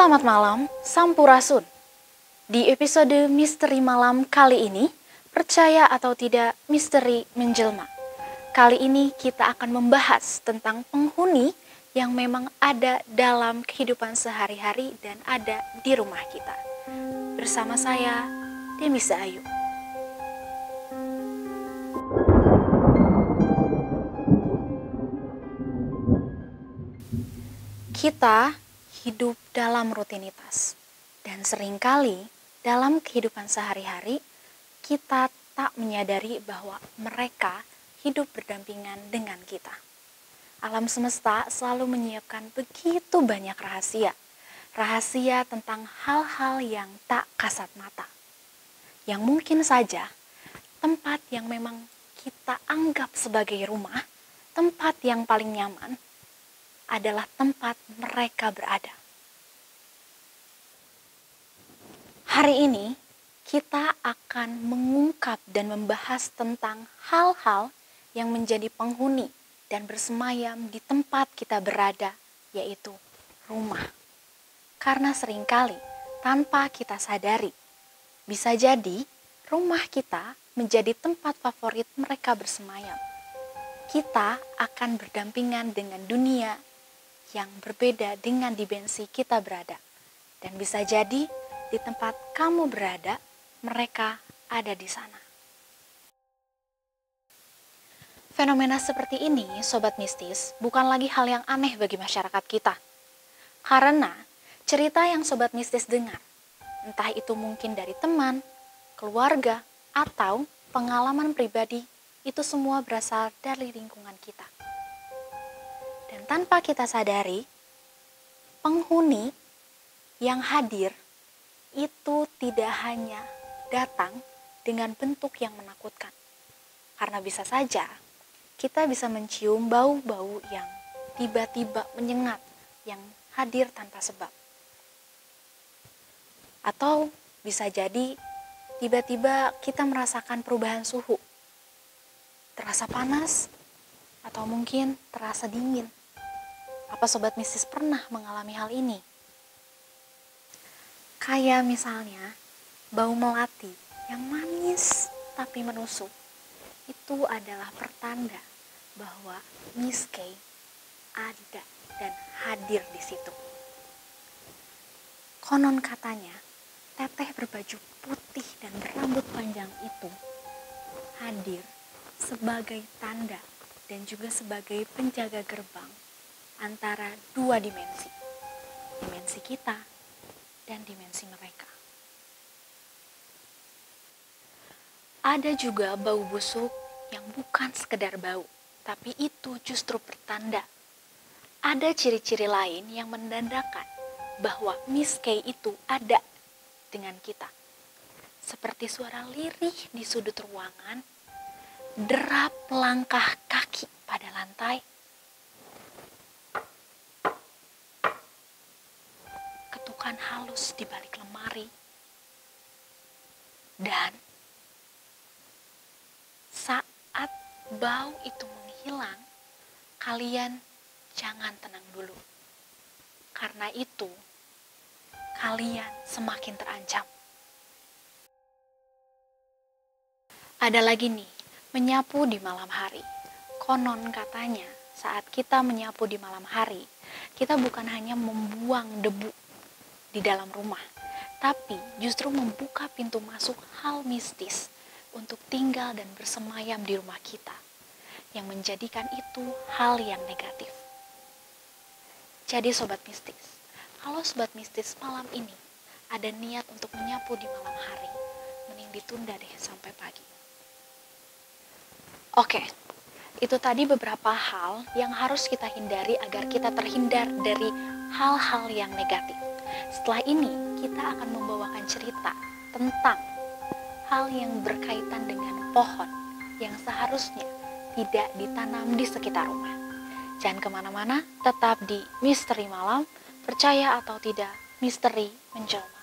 Selamat malam, Sampurasun. Di episode Misteri Malam kali ini, percaya atau tidak, misteri menjelma. Kali ini kita akan membahas tentang penghuni yang memang ada dalam kehidupan sehari-hari dan ada di rumah kita. Bersama saya, Demisa Ayu. Kita hidup dalam rutinitas, dan seringkali dalam kehidupan sehari-hari kita tak menyadari bahwa mereka hidup berdampingan dengan kita. Alam semesta selalu menyiapkan begitu banyak rahasia tentang hal-hal yang tak kasat mata, yang mungkin saja tempat yang memang kita anggap sebagai rumah, tempat yang paling nyaman, adalah tempat mereka berada. Hari ini kita akan mengungkap dan membahas tentang hal-hal yang menjadi penghuni dan bersemayam di tempat kita berada, yaitu rumah. Karena seringkali tanpa kita sadari, bisa jadi rumah kita menjadi tempat favorit mereka bersemayam. Kita akan berdampingan dengan dunia yang berbeda dengan dimensi kita berada. Dan bisa jadi di tempat kamu berada, mereka ada di sana. Fenomena seperti ini, Sobat Mistis, bukan lagi hal yang aneh bagi masyarakat kita. Karena cerita yang Sobat Mistis dengar, entah itu mungkin dari teman, keluarga, atau pengalaman pribadi, itu semua berasal dari lingkungan kita. Dan tanpa kita sadari, penghuni yang hadir itu tidak hanya datang dengan bentuk yang menakutkan. Karena bisa saja kita bisa mencium bau-bau yang tiba-tiba menyengat, yang hadir tanpa sebab. Atau bisa jadi tiba-tiba kita merasakan perubahan suhu. Terasa panas, atau mungkin terasa dingin. Apa Sobat Mistis pernah mengalami hal ini? Kayak misalnya bau melati yang manis tapi menusuk. Itu adalah pertanda bahwa Miss K ada dan hadir di situ. Konon katanya, teteh berbaju putih dan berambut panjang itu hadir sebagai tanda dan juga sebagai penjaga gerbang antara dua dimensi. Dimensi kita dan dimensi mereka. Ada juga bau busuk yang bukan sekedar bau, tapi itu justru pertanda. Ada ciri-ciri lain yang menandakan bahwa Miss K itu ada dengan kita. Seperti suara lirih di sudut ruangan, derap langkah kaki pada lantai, ketukan halus di balik lemari, dan saat bau itu menghilang, kalian jangan tenang dulu. Karena itu, kalian semakin terancam. Ada lagi nih, menyapu di malam hari. Konon katanya, saat kita menyapu di malam hari, kita bukan hanya membuang debu di dalam rumah, tapi justru membuka pintu masuk hal mistis untuk tinggal dan bersemayam di rumah kita, yang menjadikan itu hal yang negatif. Jadi Sobat Mistis, kalau Sobat Mistis malam ini ada niat untuk menyapu di malam hari, mending ditunda deh sampai pagi. Oke, itu tadi beberapa hal yang harus kita hindari agar kita terhindar dari hal-hal yang negatif. Setelah ini, kita akan membawakan cerita tentang hal yang berkaitan dengan pohon yang seharusnya tidak ditanam di sekitar rumah. Jangan kemana-mana, tetap di Misteri Malam, percaya atau tidak, misteri menjelma.